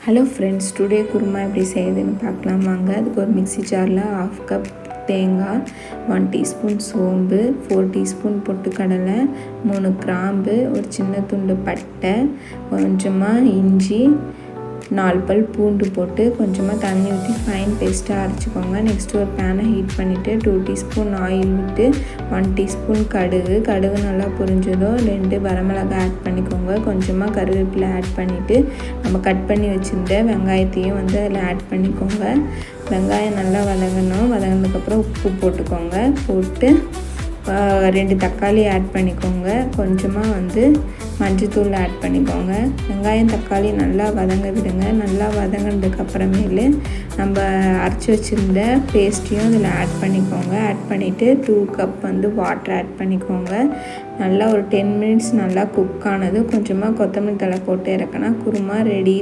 Hello friends, today kurma எப்படி செய்யுதுன்னு பார்க்கலாம் வாங்க. அதுக்கு ஒரு மிக்ஸி ஜாரில் 1/2 கப் தேங்காய், 1 டீஸ்பூன் சோம்பு, 4 டீஸ்பூன் பொட்டுக்கடலை, 3 கிராம்பு, ஒரு சின்ன துண்டு பட்டை, கொஞ்சமாக இஞ்சி, 4 பல் பூண்டு போட்டு கொஞ்சமாக தண்ணி ஊற்றி ஃபைன் பேஸ்ட்டாக அரைச்சிக்கோங்க. நெக்ஸ்ட்டு ஒரு பேனை ஹீட் பண்ணிவிட்டு 2 டீஸ்பூன் ஆயில் விட்டு 1 டீஸ்பூன் கடுகு நல்லா பொரிஞ்சதும் 2 வரமிளகாய் ஆட் பண்ணிக்கோங்க. கொஞ்சமாக கருவேப்பிலை ஆட் பண்ணிவிட்டு நம்ம கட் பண்ணி வச்சுருந்த வெங்காயத்தையும் அதில் ஆட் பண்ணிக்கோங்க. வெங்காயம் நல்லா வதங்கினதுக்கப்புறம் உப்பு போட்டுக்கோங்க. போட்டு 2 தக்காளி ஆட் பண்ணிக்கோங்க. கொஞ்சமாக மஞ்சத்தூள் ஆட் பண்ணிக்கோங்க. வெங்காயம் தக்காளி நல்லா வதங்க விடுங்க. நல்லா வதங்கினதுக்கப்புறமேலு நம்ம அரைச்சி வச்சுருந்த பேஸ்ட்டையும் இதில் ஆட் பண்ணிக்கோங்க. ஆட் பண்ணிவிட்டு 2 கப் வாட்டர் ஆட் பண்ணிக்கோங்க. நல்லா ஒரு 10 மினிட்ஸ் நல்லா குக் ஆனது கொஞ்சமாக கொத்தமல்லி தழை போட்டு இறக்குனா குருமா ரெடி.